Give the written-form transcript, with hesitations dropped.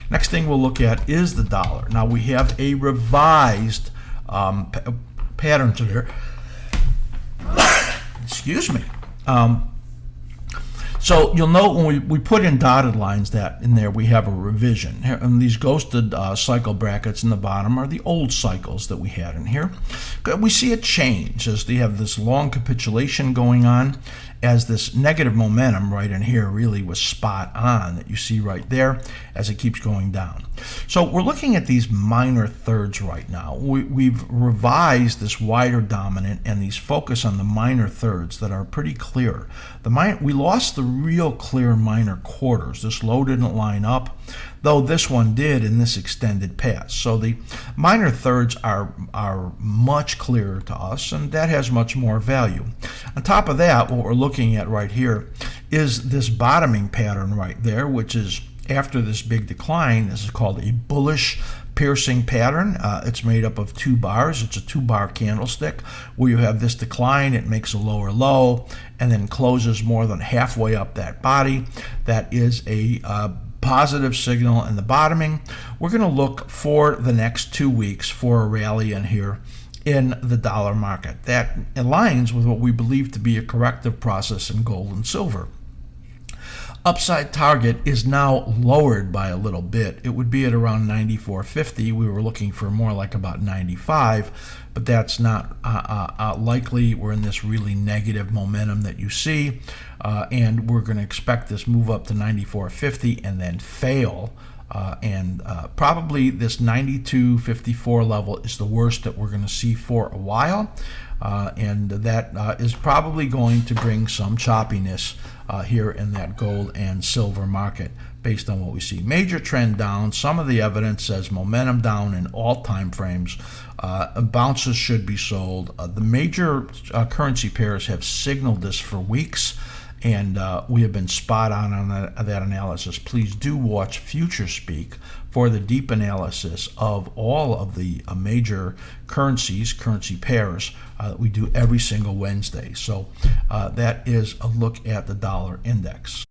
Next thing we'll look at is the dollar. Now we have a revised pattern here. Excuse me. So you'll note when we put in dotted lines that in there we have a revision. And these ghosted cycle brackets in the bottom are the old cycles that we had in here. We see a change as they have this long capitulation going on, as this negative momentum right in here really was spot on that you see right there as it keeps going down. So we're looking at these minor thirds right now. We've revised this wider dominant and these focus on the minor thirds that are pretty clear. We lost the real clear minor quarters. This low didn't line up, though this one did in this extended path. So the minor thirds are much clearer to us, and that has much more value. On top of that, what we're looking at right here is this bottoming pattern right there, which is after this big decline. This is called a bullish piercing pattern. It's made up of 2 bars. It's a 2-bar candlestick where you have this decline. It makes a lower low and then closes more than halfway up that body. That is a positive signal in the bottoming. We're going to look for the next 2 weeks for a rally in here in the dollar market. That aligns with what we believe to be a corrective process in gold and silver. Upside target is now lowered by a little bit. It would be at around 94.50. We were looking for more like about 95, but that's not likely. We're in this really negative momentum that you see, and we're going to expect this move up to 94.50 and then fail. Probably this 92.54 level is the worst that we're going to see for a while, and that is probably going to bring some choppiness here in that gold and silver market based on what we see. Major trend down. Some of the evidence says momentum down in all time frames. Bounces should be sold. The major currency pairs have signaled this for weeks, and we have been spot on that analysis. Please do watch Future Speak for the deep analysis of all of the major currency pairs that we do every single Wednesday. So that is a look at the dollar index.